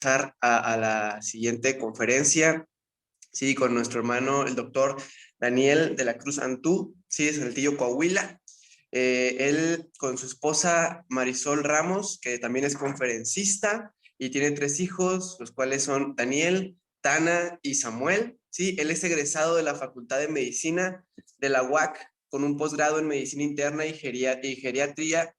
pasar a la siguiente conferencia, sí, con nuestro hermano, el doctor Daniel de la Cruz Antú, sí, de Saltillo, Coahuila. Él con su esposa Marisol Ramos, que también es conferencista y tiene 3 hijos, los cuales son Daniel, Tana y Samuel. Sí, él es egresado de la Facultad de Medicina de la UAC con un posgrado en Medicina Interna y Geriatría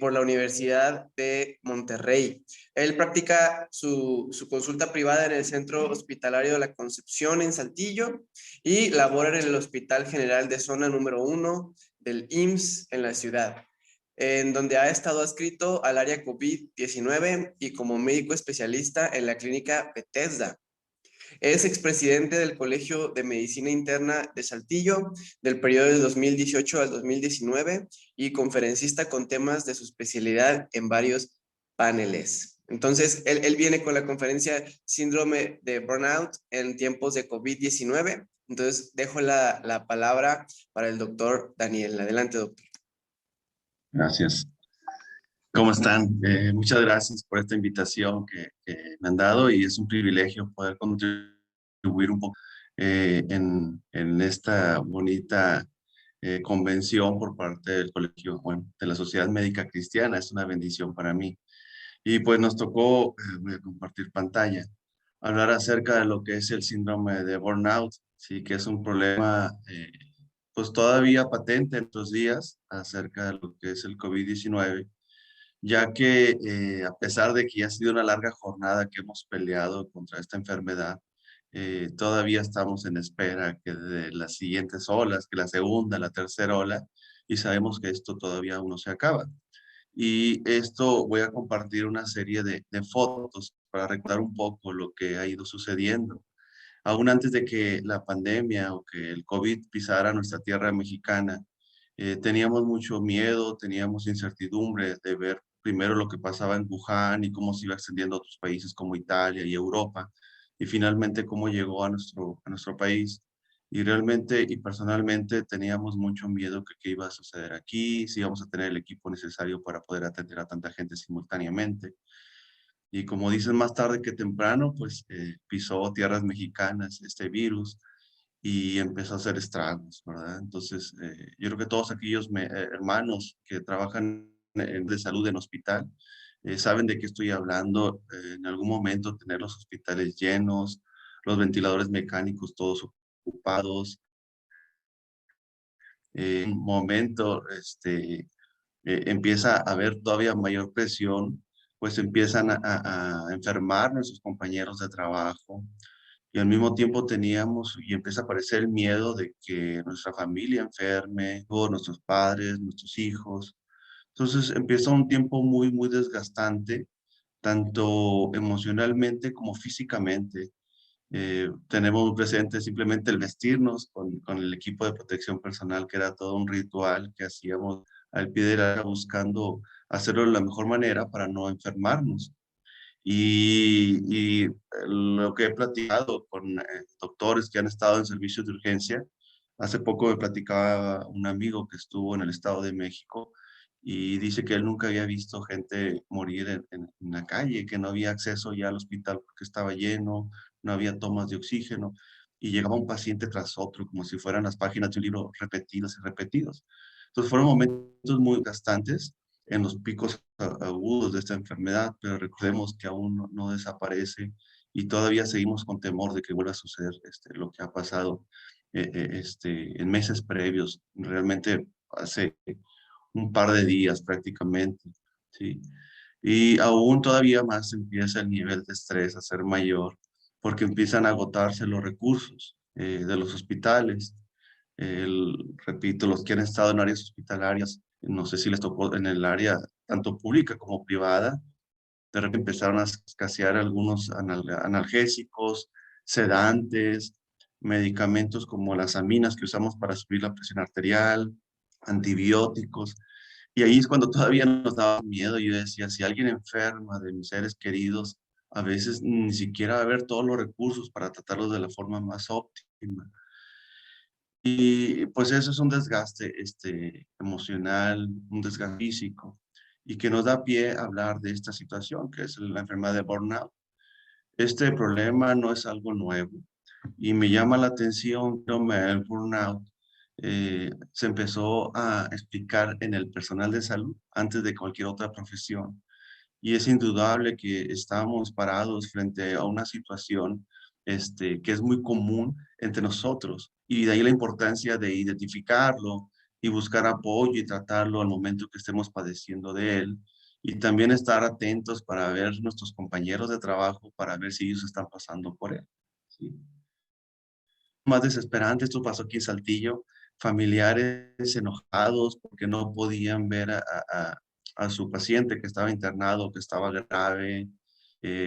por la Universidad de Monterrey. Él practica su consulta privada en el Centro Hospitalario de la Concepción en Saltillo y labora en el Hospital General de Zona número 1 del IMSS en la ciudad, en donde ha estado adscrito al área COVID-19 y como médico especialista en la clínica Bethesda. Es expresidente del Colegio de Medicina Interna de Saltillo del periodo de 2018 al 2019 y conferencista con temas de su especialidad en varios paneles. Entonces, él viene con la conferencia Síndrome de Burnout en tiempos de COVID-19. Entonces, dejo la palabra para el doctor Daniel. Adelante, doctor. Gracias. ¿Cómo están? Muchas gracias por esta invitación que me han dado y es un privilegio poder contribuir un poco en esta bonita convención por parte del colegio, bueno, de la Sociedad Médica Cristiana. Es una bendición para mí. Y pues nos tocó, voy a compartir pantalla, hablar acerca de lo que es el síndrome de burnout, sí, que es un problema pues todavía patente en estos días acerca de lo que es el COVID-19, ya que a pesar de que ya ha sido una larga jornada que hemos peleado contra esta enfermedad, todavía estamos en espera que de las siguientes olas, que la segunda, la tercera ola, y sabemos que esto todavía aún no se acaba. Y esto voy a compartir una serie de fotos para recordar un poco lo que ha ido sucediendo. Aún antes de que la pandemia o que el COVID pisara nuestra tierra mexicana, teníamos mucho miedo, teníamos incertidumbre de ver primero lo que pasaba en Wuhan y cómo se iba extendiendo a otros países como Italia y Europa, y finalmente cómo llegó a nuestro país. Y realmente y personalmente teníamos mucho miedo que qué iba a suceder aquí, si íbamos a tener el equipo necesario para poder atender a tanta gente simultáneamente. Y como dicen, más tarde que temprano, pues pisó tierras mexicanas este virus y empezó a hacer estragos, ¿verdad? Entonces, yo creo que todos aquellos hermanos que trabajan de salud en hospital saben de qué estoy hablando. En algún momento tener los hospitales llenos, los ventiladores mecánicos todos ocupados. En un momento empieza a haber todavía mayor presión, pues empiezan a enfermar nuestros compañeros de trabajo y al mismo tiempo teníamos y empieza a aparecer el miedo de que nuestra familia enferme, o nuestros padres, nuestros hijos. Entonces empieza un tiempo muy, muy desgastante, tanto emocionalmente como físicamente. Tenemos muy presente simplemente el vestirnos con el equipo de protección personal, que era todo un ritual que hacíamos al pie de la buscando hacerlo de la mejor manera para no enfermarnos. Y lo que he platicado con doctores que han estado en servicios de urgencia, hace poco me platicaba un amigo que estuvo en el Estado de México y dice que él nunca había visto gente morir en la calle, que no había acceso ya al hospital porque estaba lleno, no había tomas de oxígeno y llegaba un paciente tras otro, como si fueran las páginas de un libro repetidas y repetidos. Entonces fueron momentos muy gastantes en los picos agudos de esta enfermedad, pero recordemos que aún no desaparece y todavía seguimos con temor de que vuelva a suceder lo que ha pasado en meses previos, realmente hace un par de días prácticamente, ¿sí? Y aún todavía más empieza el nivel de estrés a ser mayor porque empiezan a agotarse los recursos de los hospitales. Repito, los que han estado en áreas hospitalarias, no sé si les tocó en el área tanto pública como privada, de repente empezaron a escasear algunos analgésicos, sedantes, medicamentos como las aminas que usamos para subir la presión arterial, antibióticos. Y ahí es cuando todavía nos daba miedo. Yo decía, si alguien enferma de mis seres queridos, a veces ni siquiera va a haber todos los recursos para tratarlos de la forma más óptima. Y pues eso es un desgaste emocional, un desgaste físico. y que nos da pie a hablar de esta situación, que es la enfermedad de burnout. Este problema no es algo nuevo y me llama la atención que el burnout se empezó a explicar en el personal de salud antes de cualquier otra profesión. Y es indudable que estamos parados frente a una situación que es muy común entre nosotros. Y de ahí la importancia de identificarlo y buscar apoyo y tratarlo al momento que estemos padeciendo de él. Y también estar atentos para ver nuestros compañeros de trabajo, para ver si ellos están pasando por él. ¿Sí? Más desesperante, esto pasó aquí en Saltillo, familiares enojados porque no podían ver a su paciente que estaba internado, que estaba grave,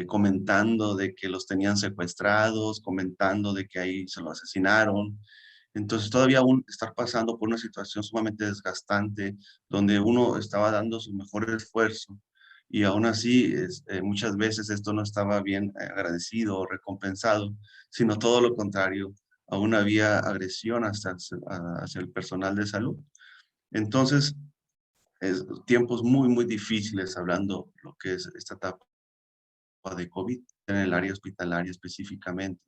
comentando de que los tenían secuestrados, comentando de que ahí se lo asesinaron. Entonces todavía aún estar pasando por una situación sumamente desgastante, donde uno estaba dando su mejor esfuerzo y aún así muchas veces esto no estaba bien agradecido o recompensado, sino todo lo contrario, aún había agresión hacia el personal de salud. Entonces, tiempos muy, muy difíciles hablando lo que es esta etapa de COVID en el área hospitalaria específicamente.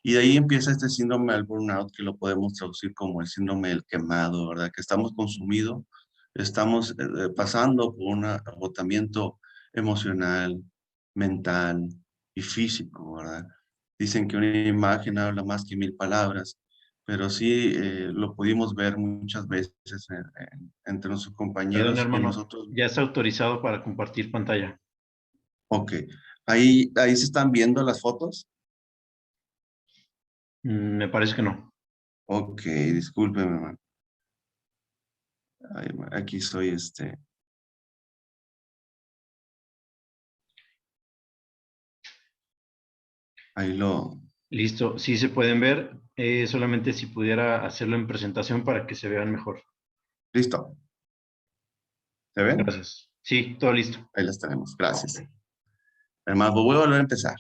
Y de ahí empieza este síndrome del burnout, que lo podemos traducir como el síndrome del quemado, ¿verdad? Que estamos consumidos, estamos pasando por un agotamiento emocional, mental y físico, ¿verdad? Dicen que una imagen habla más que 1000 palabras, pero sí lo pudimos ver muchas veces entre nuestros Perdón, compañeros que hermano, nosotros... ya está autorizado para compartir pantalla. Ok, ahí se están viendo las fotos. Me parece que no. Ok, discúlpeme, hermano. Aquí soy ahí lo, Listo, sí se pueden ver. Solamente si pudiera hacerlo en presentación para que se vean mejor. listo. ¿Se ven? Gracias. Sí, todo listo. Ahí las tenemos, gracias. Además, voy a volver a empezar.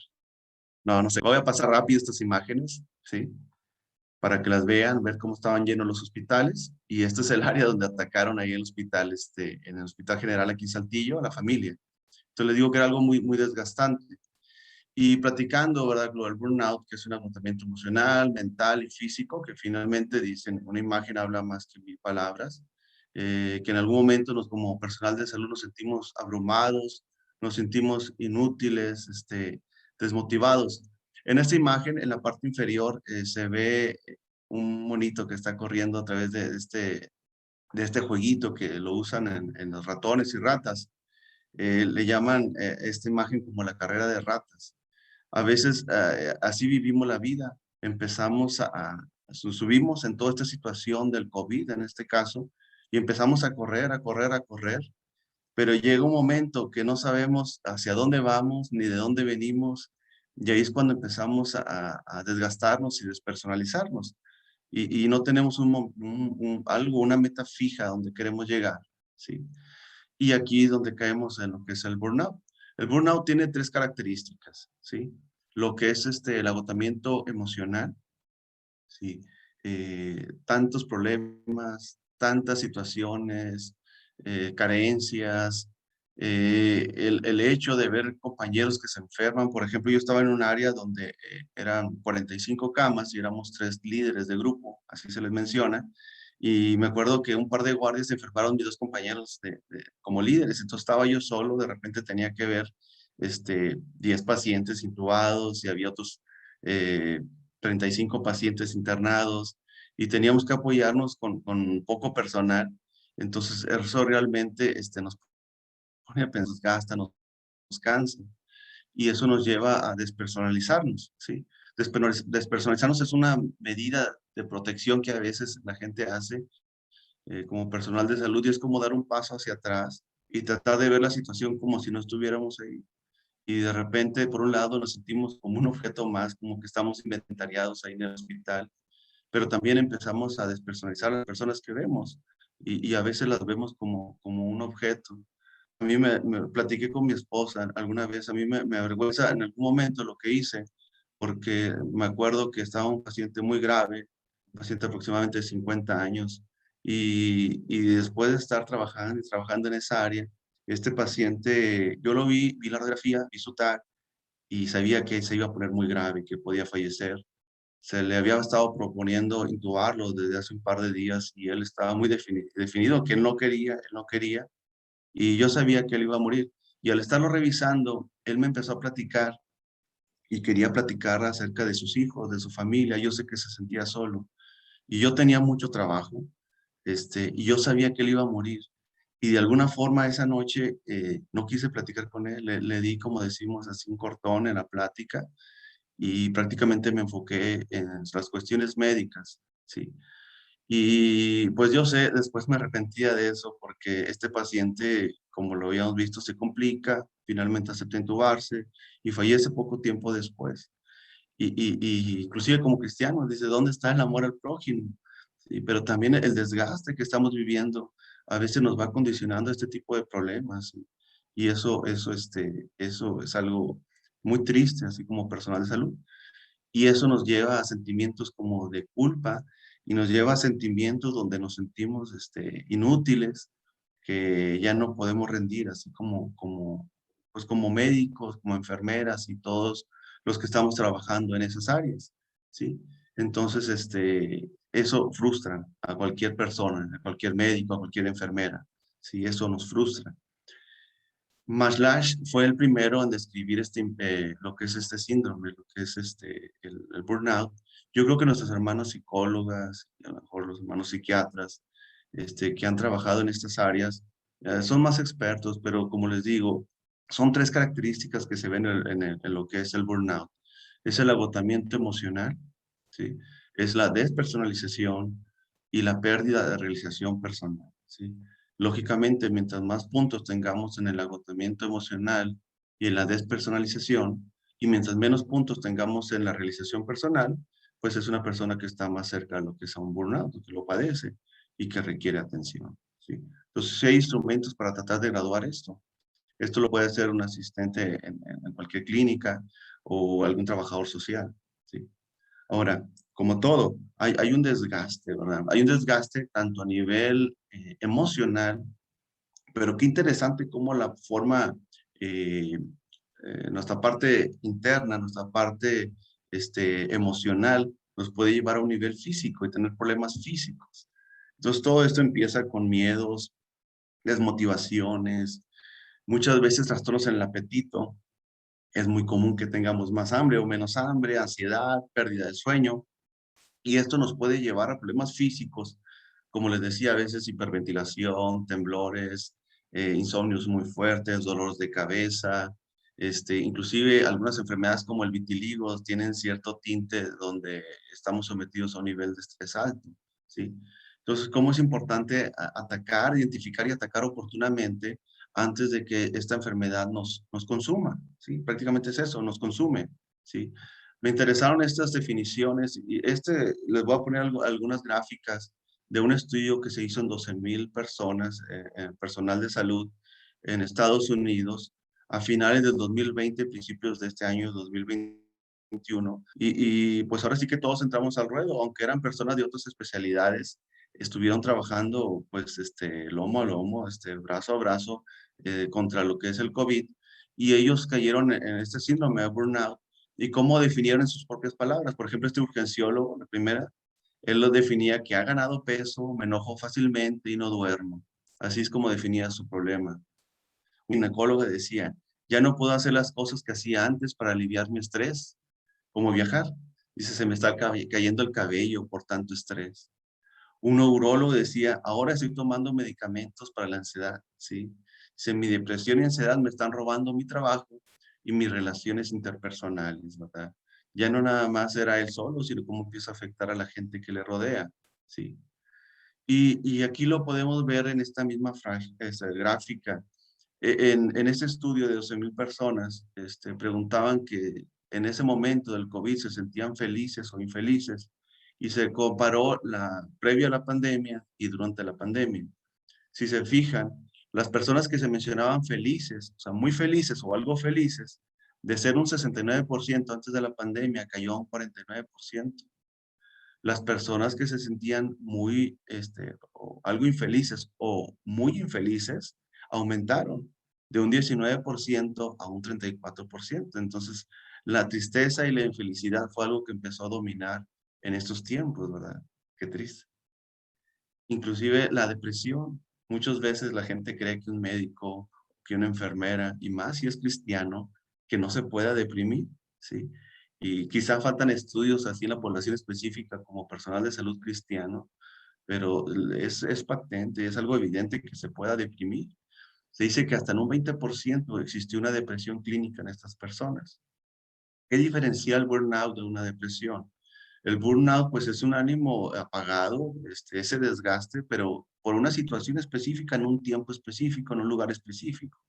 No, no sé, voy a pasar rápido estas imágenes, ¿sí? Para que las vean, ver cómo estaban llenos los hospitales. Y este es el área donde atacaron ahí el hospital, en el Hospital General aquí en Saltillo, a la familia. Entonces les digo que era algo muy, muy desgastante. Y platicando, ¿verdad? Lo del burnout, que es un agotamiento emocional, mental y físico, que finalmente dicen, una imagen habla más que 1000 palabras, que en algún momento como personal de salud nos sentimos abrumados, nos sentimos inútiles, desmotivados. En esta imagen, en la parte inferior, se ve un monito que está corriendo a través de este jueguito que lo usan en los ratones y ratas. Le llaman esta imagen como la carrera de ratas. A veces así vivimos la vida. Empezamos subimos en toda esta situación del COVID, en este caso, y empezamos a correr, a correr, a correr, pero llega un momento que no sabemos hacia dónde vamos ni de dónde venimos, y ahí es cuando empezamos a desgastarnos y despersonalizarnos, y no tenemos algo, una meta fija a donde queremos llegar, ¿sí? Y aquí es donde caemos en lo que es el burnout. El burnout tiene tres características, ¿sí? Lo que es el agotamiento emocional, ¿sí? Tantos problemas, tantas situaciones, carencias, el hecho de ver compañeros que se enferman. Por ejemplo, yo estaba en un área donde eran 45 camas y éramos 3 líderes de grupo, así se les menciona. Y me acuerdo que un par de guardias se enfermaron, mis 2 compañeros como líderes. Entonces estaba yo solo, de repente tenía que ver 10 pacientes intubados y había otros 35 pacientes internados y teníamos que apoyarnos con poco personal. Entonces eso realmente nos pone a pensar, gasta, nos cansa y eso nos lleva a despersonalizarnos, ¿sí? Despersonalizarnos es una medida de protección que a veces la gente hace como personal de salud y es como dar un paso hacia atrás y tratar de ver la situación como si no estuviéramos ahí. Y de repente, por un lado, nos sentimos como un objeto más, como que estamos inventariados ahí en el hospital, pero también empezamos a despersonalizar a las personas que vemos y a veces las vemos como un objeto. A mí me platiqué con mi esposa alguna vez, a mí me avergüenza en algún momento lo que hice, porque me acuerdo que estaba un paciente muy grave, un paciente aproximadamente de 50 años, y después de estar trabajando y trabajando en esa área, Este paciente, yo lo vi la radiografía, vi su TAC y sabía que se iba a poner muy grave, que podía fallecer. Se le había estado proponiendo intubarlo desde hace un par de días y él estaba muy definido que él no quería, y yo sabía que él iba a morir. Y al estarlo revisando, él me empezó a platicar y quería platicar acerca de sus hijos, de su familia. Yo sé que se sentía solo y yo tenía mucho trabajo, y yo sabía que él iba a morir. Y de alguna forma esa noche no quise platicar con él, le di, como decimos así, un cortón en la plática y prácticamente me enfoqué en las cuestiones médicas, ¿sí? Y pues yo sé, después me arrepentía de eso porque este paciente, como lo habíamos visto, se complica, finalmente acepta intubarse y fallece poco tiempo después. Y inclusive como cristianos, dice, ¿dónde está el amor al prójimo? Sí, pero también el desgaste que estamos viviendo a veces nos va condicionando a este tipo de problemas. Y eso es algo muy triste, así como personal de salud. Y eso nos lleva a sentimientos como de culpa y nos lleva a sentimientos donde nos sentimos inútiles, que ya no podemos rendir, así pues como médicos, como enfermeras y todos los que estamos trabajando en esas áreas, ¿sí? Entonces, eso frustra a cualquier persona, a cualquier médico, a cualquier enfermera, ¿sí? Eso nos frustra. Maslach fue el primero en describir lo que es este síndrome, lo que es el burnout. Yo creo que nuestros hermanos psicólogas, y a lo mejor los hermanos psiquiatras, que han trabajado en estas áreas, son más expertos, pero como les digo, son tres características que se ven en lo que es el burnout. Es el agotamiento emocional, ¿sí? Es la despersonalización y la pérdida de realización personal, ¿sí? Lógicamente, mientras más puntos tengamos en el agotamiento emocional y en la despersonalización, y mientras menos puntos tengamos en la realización personal, pues es una persona que está más cerca de lo que es a un burnout, que lo padece y que requiere atención, ¿sí? Entonces, sí hay instrumentos para tratar de graduar esto. Esto lo puede hacer un asistente en cualquier clínica o algún trabajador social, ¿sí? Ahora, como todo, hay un desgaste, ¿verdad? Hay un desgaste tanto a nivel emocional, pero qué interesante cómo la forma, eh, nuestra parte interna, nuestra parte emocional, nos puede llevar a un nivel físico y tener problemas físicos. Entonces, todo esto empieza con miedos, desmotivaciones, muchas veces trastornos en el apetito. Es muy común que tengamos más hambre o menos hambre, ansiedad, pérdida de sueño. Y esto nos puede llevar a problemas físicos, como les decía, a veces hiperventilación, temblores, insomnios muy fuertes, dolores de cabeza, inclusive algunas enfermedades como el vitiligo tienen cierto tinte donde estamos sometidos a un nivel de estrés alto, ¿sí? Entonces, ¿cómo es importante atacar, identificar y atacar oportunamente antes de que esta enfermedad nos consuma? ¿Sí? Prácticamente es eso, nos consume, ¿sí? Me interesaron estas definiciones y les voy a poner algunas gráficas de un estudio que se hizo en 12,000 personas, personal de salud en Estados Unidos a finales del 2020, principios de este año 2021. Y pues ahora sí que todos entramos al ruedo, aunque eran personas de otras especialidades, estuvieron trabajando pues lomo a lomo, brazo a brazo contra lo que es el COVID y ellos cayeron en este síndrome de burnout y cómo definieron en sus propias palabras. Por ejemplo, este urgenciólogo, la primera, él lo definía que ha ganado peso, me enojo fácilmente y no duermo. Así es como definía su problema. Un ginecólogo decía, ya no puedo hacer las cosas que hacía antes para aliviar mi estrés, como viajar. Dice, se me está cayendo el cabello por tanto estrés. Un neurólogo decía, ahora estoy tomando medicamentos para la ansiedad, ¿sí? Dice, mi depresión y ansiedad me están robando mi trabajo y mis relaciones interpersonales, ¿verdad? Ya no nada más era él solo, sino cómo empieza a afectar a la gente que le rodea, ¿sí? Y aquí lo podemos ver en esta misma gráfica. En ese estudio de 12,000 personas, preguntaban que en ese momento del COVID se sentían felices o infelices y se comparó previo a la pandemia y durante la pandemia. Si se fijan, las personas que se mencionaban felices, o sea, muy felices o algo felices, de ser un 69% antes de la pandemia, cayó a un 49%. Las personas que se sentían o algo infelices o muy infelices, aumentaron de un 19% a un 34%. Entonces, la tristeza y la infelicidad fue algo que empezó a dominar en estos tiempos, ¿verdad? Qué triste. Inclusive la depresión. Muchas veces la gente cree que un médico, que una enfermera, y más si es cristiano, que no se pueda deprimir, ¿sí? Y quizá faltan estudios así en la población específica como personal de salud cristiano, pero es patente, es algo evidente que se pueda deprimir. Se dice que hasta en un 20% existió una depresión clínica en estas personas. ¿Qué diferencia el burnout de una depresión? El burnout, pues, es un ánimo apagado, ese desgaste, pero por una situación específica, en un tiempo específico, en un lugar específico.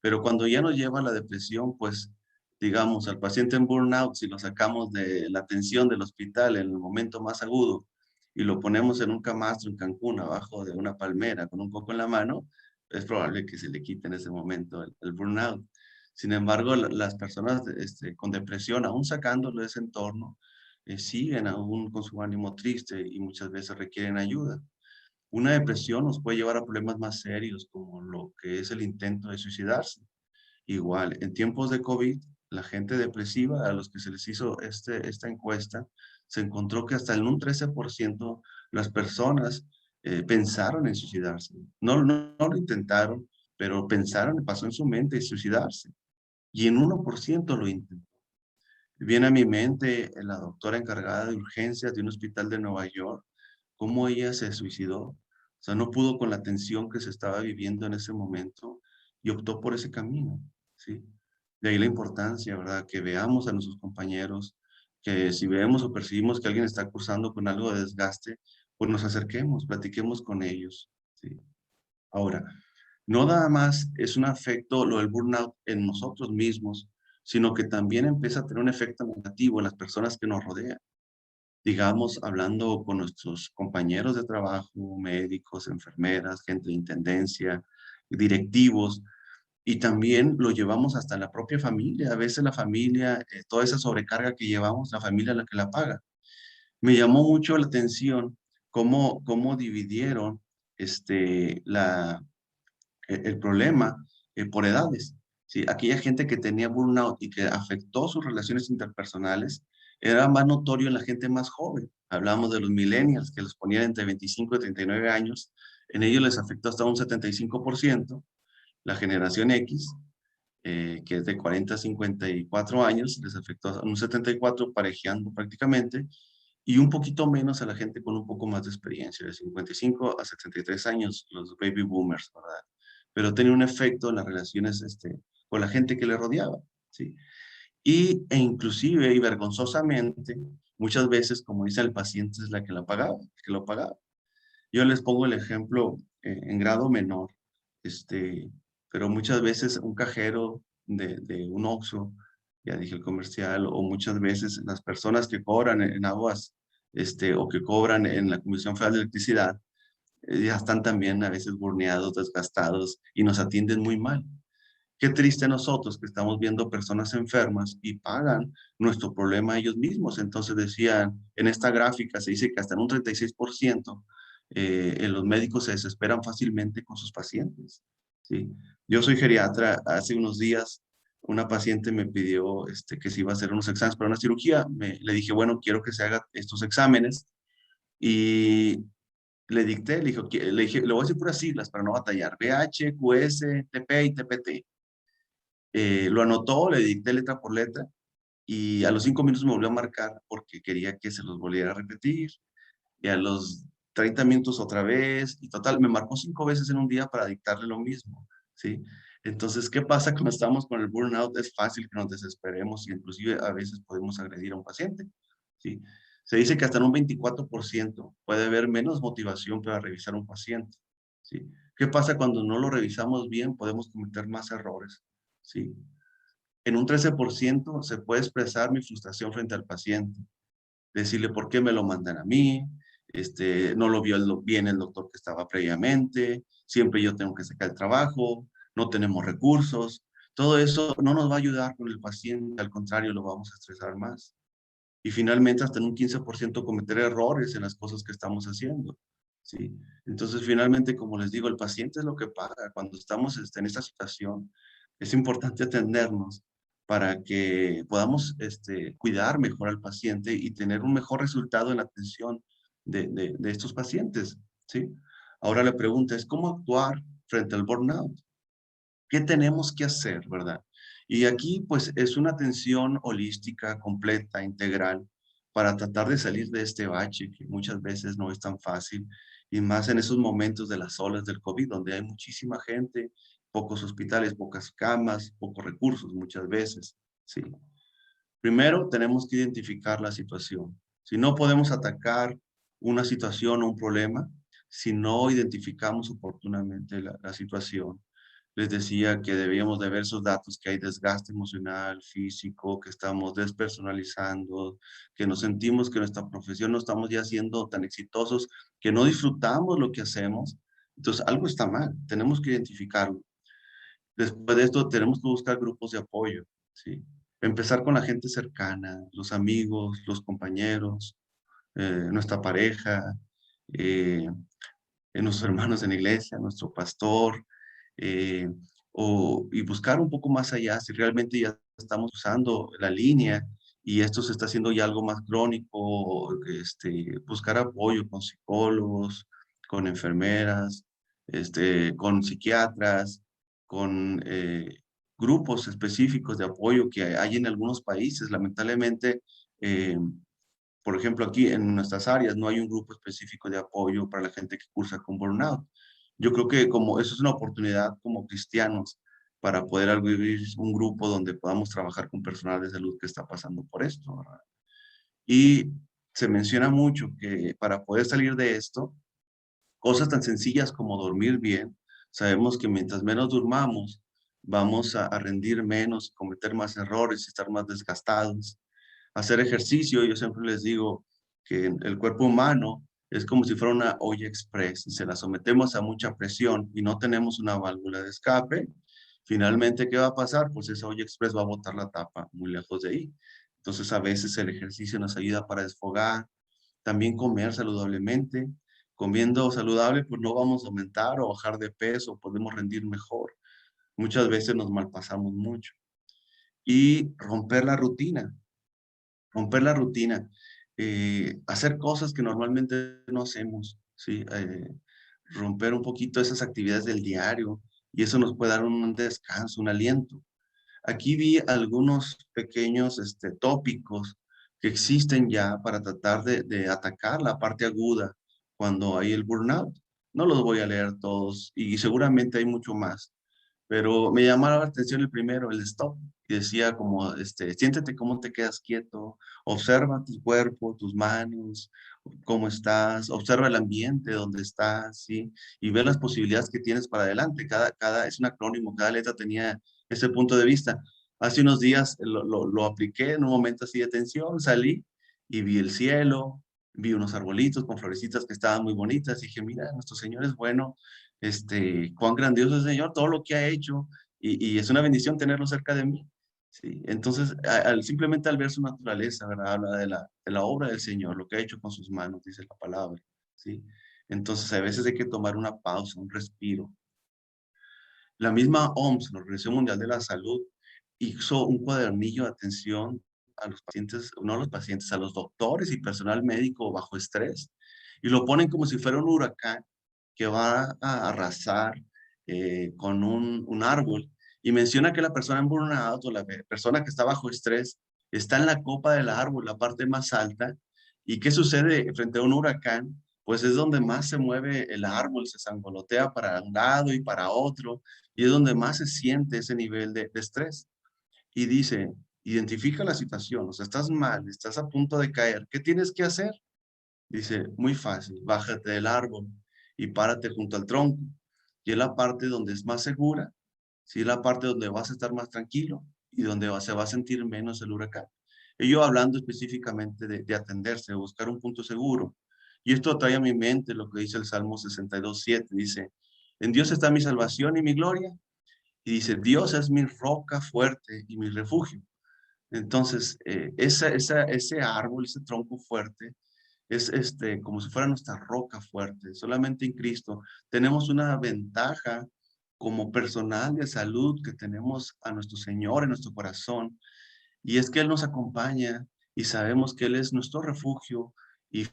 Pero cuando ya nos lleva a la depresión, pues, digamos, al paciente en burnout, si lo sacamos de la atención del hospital en el momento más agudo y lo ponemos en un camastro en Cancún, abajo de una palmera, con un coco en la mano, es probable que se le quite en ese momento el burnout. Sin embargo, las personas con depresión, aún sacándolo de ese entorno, siguen aún con su ánimo triste y muchas veces requieren ayuda. Una depresión nos puede llevar a problemas más serios, como lo que es el intento de suicidarse. Igual, en tiempos de COVID, la gente depresiva a los que se les hizo esta encuesta, se encontró que hasta en un 13% las personas pensaron en suicidarse. No lo intentaron, pero pensaron, pasó en su mente suicidarse. Y en 1% lo intentó. Viene a mi mente la doctora encargada de urgencias de un hospital de Nueva York, cómo ella se suicidó. O sea, no pudo con la tensión que se estaba viviendo en ese momento y optó por ese camino, ¿sí? De ahí la importancia, ¿verdad? Que veamos a nuestros compañeros, que si vemos o percibimos que alguien está cursando con algo de desgaste, pues nos acerquemos, platiquemos con ellos, ¿sí? Ahora, no nada más es un afecto, lo del burnout en nosotros mismos, sino que también empieza a tener un efecto negativo en las personas que nos rodean. Digamos, hablando con nuestros compañeros de trabajo, médicos, enfermeras, gente de intendencia, directivos, y también lo llevamos hasta la propia familia. A veces la familia, toda esa sobrecarga que llevamos, la familia es la que la paga. Me llamó mucho la atención cómo dividieron la, el problema por edades. ¿Sí? Aquella gente que tenía burnout y que afectó sus relaciones interpersonales era más notorio en la gente más joven. Hablamos de los millennials, que los ponían entre 25 y 39 años. En ellos les afectó hasta un 75%. La generación X, que es de 40 a 54 años, les afectó a un 74%, parejeando prácticamente, y un poquito menos a la gente con un poco más de experiencia, de 55 a 73 años, los baby boomers, ¿verdad? Pero tenía un efecto en las relaciones con la gente que le rodeaba, ¿sí? E inclusive y vergonzosamente, muchas veces, como dice el paciente, es la que la pagaba, que lo pagaba. Yo les pongo el ejemplo en grado menor, pero muchas veces un cajero de un Oxxo, ya dije el comercial, o muchas veces las personas que cobran en aguas, o que cobran en la Comisión Federal de Electricidad, ya están también a veces burneados, desgastados y nos atienden muy mal. Qué triste nosotros que estamos viendo personas enfermas y pagan nuestro problema ellos mismos. Entonces decían, en esta gráfica se dice que hasta en un 36% en los médicos se desesperan fácilmente con sus pacientes, ¿sí? Yo soy geriatra, hace unos días una paciente me pidió que se iba a hacer unos exámenes para una cirugía. Le dije, bueno, quiero que se haga estos exámenes y le dicté, le dije, le voy a decir puras siglas para no batallar, BH, QS, TP y TPT. Lo anotó, le dicté letra por letra y a los 5 minutos me volvió a marcar porque quería que se los volviera a repetir y a los 30 minutos otra vez y total, me marcó 5 veces en un día para dictarle lo mismo, ¿sí? Entonces, ¿qué pasa cuando estamos con el burnout? Es fácil que nos desesperemos y inclusive a veces podemos agredir a un paciente, ¿sí? Se dice que hasta en un 24% puede haber menos motivación para revisar un paciente, ¿sí? ¿Qué pasa cuando no lo revisamos bien? Podemos cometer más errores, ¿sí? En un 13% se puede expresar mi frustración frente al paciente, decirle por qué me lo mandan a mí, no lo vio bien el doctor que estaba previamente, siempre yo tengo que sacar el trabajo, no tenemos recursos. Todo eso no nos va a ayudar con el paciente, al contrario, lo vamos a estresar más. Y finalmente, hasta en un 15% cometer errores en las cosas que estamos haciendo. ¿sí? Entonces, finalmente, como les digo, el paciente es lo que paga. Cuando estamos en esta situación, es importante atendernos para que podamos cuidar mejor al paciente y tener un mejor resultado en la atención de estos pacientes, ¿sí? Ahora la pregunta es, ¿cómo actuar frente al burnout? ¿Qué tenemos que hacer, verdad? Y aquí, pues, es una atención holística, completa, integral, para tratar de salir de este bache que muchas veces no es tan fácil, y más en esos momentos de las olas del COVID, donde hay muchísima gente, pocos hospitales, pocas camas, pocos recursos muchas veces, ¿sí? Primero, tenemos que identificar la situación. Si no podemos atacar una situación o un problema, si no identificamos oportunamente la situación. Les decía que debíamos de ver esos datos, que hay desgaste emocional, físico, que estamos despersonalizando, que nos sentimos que nuestra profesión no estamos ya siendo tan exitosos, que no disfrutamos lo que hacemos. Entonces, algo está mal, tenemos que identificarlo. Después de esto, tenemos que buscar grupos de apoyo, ¿sí? Empezar con la gente cercana, los amigos, los compañeros, nuestra pareja, eh, nuestros hermanos en la iglesia, nuestro pastor, eh, y buscar un poco más allá, si realmente ya estamos usando la línea y esto se está haciendo ya algo más crónico, buscar apoyo con psicólogos, con enfermeras, con psiquiatras, con grupos específicos de apoyo que hay en algunos países. Lamentablemente, eh, por ejemplo, aquí en nuestras áreas no hay un grupo específico de apoyo para la gente que cursa con burnout. Yo creo que como eso es una oportunidad como cristianos para poder abrir un grupo donde podamos trabajar con personal de salud que está pasando por esto, ¿verdad? Y se menciona mucho que para poder salir de esto, cosas tan sencillas como dormir bien, sabemos que mientras menos durmamos, vamos a rendir menos, cometer más errores y estar más desgastados. Hacer ejercicio, yo siempre les digo que el cuerpo humano es como si fuera una olla express. Si se la sometemos a mucha presión y no tenemos una válvula de escape, finalmente, ¿qué va a pasar? Pues esa olla express va a botar la tapa muy lejos de ahí. Entonces, a veces el ejercicio nos ayuda para desfogar, también comer saludablemente. Comiendo saludable, pues no vamos a aumentar o bajar de peso, podemos rendir mejor. Muchas veces nos malpasamos mucho. Y romper la rutina, hacer cosas que normalmente no hacemos, ¿sí? Romper un poquito esas actividades del diario y eso nos puede dar un descanso, un aliento. Aquí vi algunos pequeños tópicos que existen ya para tratar de atacar la parte aguda cuando hay el burnout. No los voy a leer todos y seguramente hay mucho más, pero me llamaba la atención el primero, el stop, y decía como, siéntete cómo te quedas quieto, observa tu cuerpo, tus manos, cómo estás, observa el ambiente donde estás, ¿sí? Y ve las posibilidades que tienes para adelante. Es un acrónimo, cada letra tenía ese punto de vista. Hace unos días lo apliqué en un momento así de tensión, salí y vi el cielo, vi unos arbolitos con florecitas que estaban muy bonitas, y dije, mira, nuestro Señor es bueno, cuán grandioso es el Señor, todo lo que ha hecho, y es una bendición tenerlo cerca de mí. Sí, entonces, simplemente al ver su naturaleza, ¿verdad? Habla de la obra del Señor, lo que ha hecho con sus manos, dice la palabra, ¿sí? Entonces, a veces hay que tomar una pausa, un respiro. La misma OMS, la Organización Mundial de la Salud, hizo un cuadernillo de atención a los pacientes, no a los pacientes, a los doctores y personal médico bajo estrés, y lo ponen como si fuera un huracán que va a arrasar con un árbol, y menciona que la persona en burnout o la persona que está bajo estrés está en la copa del árbol, la parte más alta, y ¿qué sucede frente a un huracán? Pues es donde más se mueve el árbol, se sangolotea para un lado y para otro, y es donde más se siente ese nivel de estrés. Y dice, identifica la situación, o sea, estás mal, estás a punto de caer, ¿qué tienes que hacer? Dice, muy fácil, bájate del árbol y párate junto al tronco. Y es la parte donde es más segura, sí, es la parte donde vas a estar más tranquilo y donde se va a sentir menos el huracán. Y yo hablando específicamente de atenderse, de buscar un punto seguro. Y esto trae a mi mente lo que dice el Salmo 62:7, dice, en Dios está mi salvación y mi gloria. Y dice, Dios es mi roca fuerte y mi refugio. Entonces, ese árbol, ese tronco fuerte, es como si fuera nuestra roca fuerte. Solamente en Cristo tenemos una ventaja como personal de salud, que tenemos a nuestro Señor en nuestro corazón, y es que Él nos acompaña y sabemos que Él es nuestro refugio, y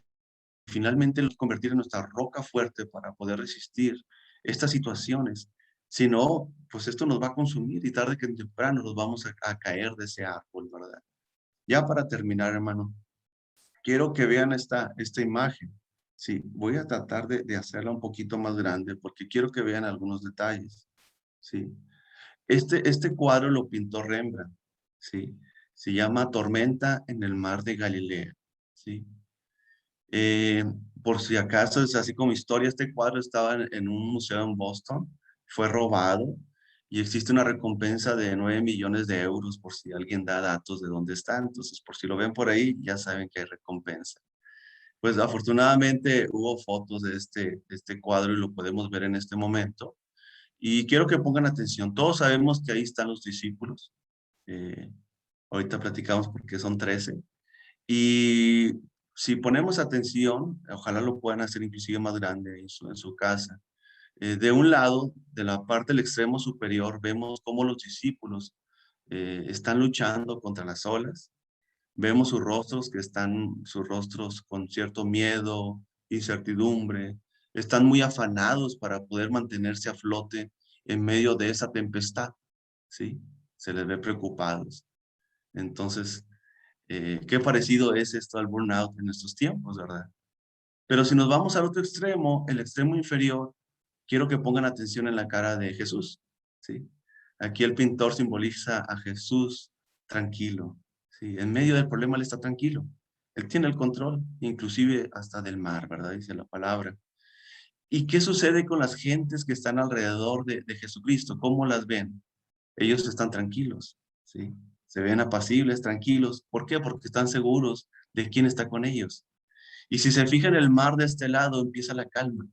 finalmente nos convertir en nuestra roca fuerte para poder resistir estas situaciones. Si no, pues esto nos va a consumir y tarde que temprano nos vamos a caer de ese árbol, ¿verdad? Ya para terminar, hermano, quiero que vean esta imagen. Sí, voy a tratar de hacerla un poquito más grande porque quiero que vean algunos detalles. Sí. Este cuadro lo pintó Rembrandt. Sí. Se llama Tormenta en el mar de Galilea. Sí. Eh, por si acaso, es así como historia, este cuadro estaba en un museo en Boston, fue robado y existe una recompensa de 9 millones de euros por si alguien da datos de dónde está. Entonces, por si lo ven por ahí, ya saben que hay recompensa. Pues afortunadamente hubo fotos de este cuadro y lo podemos ver en este momento. Y quiero que pongan atención. Todos sabemos que ahí están los discípulos. Eh, ahorita platicamos porque son 13. Y si ponemos atención, ojalá lo puedan hacer inclusive más grande en su casa. De un lado, de la parte del extremo superior, vemos cómo los discípulos están luchando contra las olas. Vemos sus rostros con cierto miedo, incertidumbre. Están muy afanados para poder mantenerse a flote en medio de esa tempestad, ¿sí? Se les ve preocupados. Entonces, qué parecido es esto al burnout en estos tiempos, ¿verdad? Pero si nos vamos al otro extremo, el extremo inferior, quiero que pongan atención en la cara de Jesús, ¿sí? Aquí el pintor simboliza a Jesús tranquilo, ¿sí? En medio del problema él está tranquilo. Él tiene el control, inclusive hasta del mar, ¿verdad? Dice la palabra. ¿Y qué sucede con las gentes que están alrededor de Jesucristo? ¿Cómo las ven? Ellos están tranquilos, ¿sí? Se ven apacibles, tranquilos. ¿Por qué? Porque están seguros de quién está con ellos. Y si se fijan, el mar de este lado empieza la calma.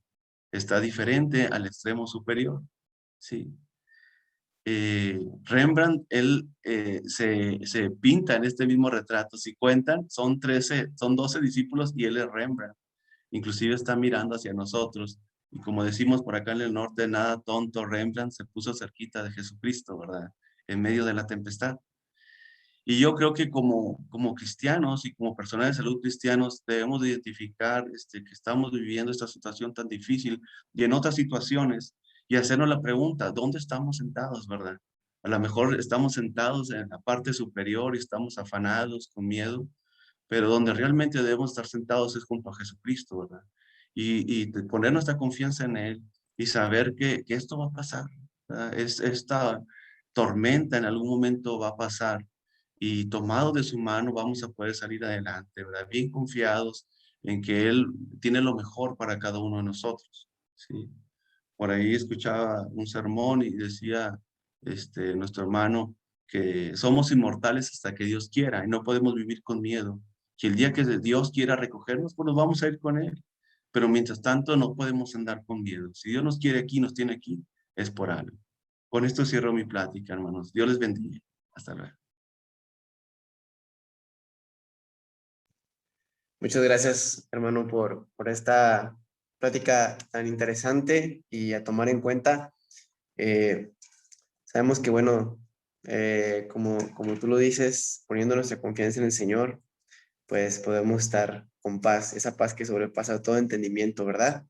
Está diferente al extremo superior, ¿sí? Rembrandt, él se pinta en este mismo retrato. Si cuentan, son 12 discípulos y él es Rembrandt. Inclusive está mirando hacia nosotros. Y como decimos por acá en el norte, nada tonto, Rembrandt se puso cerquita de Jesucristo, ¿verdad? En medio de la tempestad. Y yo creo que como cristianos y como personas de salud cristianos debemos de identificar que estamos viviendo esta situación tan difícil y en otras situaciones y hacernos la pregunta, ¿dónde estamos sentados, verdad? A lo mejor estamos sentados en la parte superior y estamos afanados, con miedo, pero donde realmente debemos estar sentados es junto a Jesucristo, ¿verdad? Y poner nuestra confianza en Él y saber que esto va a pasar, ¿verdad? Esta tormenta en algún momento va a pasar y tomados de su mano vamos a poder salir adelante, ¿verdad? Bien confiados en que Él tiene lo mejor para cada uno de nosotros, ¿sí? Por ahí escuchaba un sermón y decía nuestro hermano que somos inmortales hasta que Dios quiera y no podemos vivir con miedo. Que el día que Dios quiera recogernos, pues nos vamos a ir con Él. Pero mientras tanto no podemos andar con miedo. Si Dios nos quiere aquí, nos tiene aquí, es por algo. Con esto cierro mi plática, hermanos. Dios les bendiga. Hasta luego. Muchas gracias, hermano, por esta plática tan interesante y a tomar en cuenta. Eh, Sabemos que, bueno, como tú lo dices, poniendo nuestra confianza en el Señor, pues podemos estar con paz, esa paz que sobrepasa todo entendimiento, ¿verdad?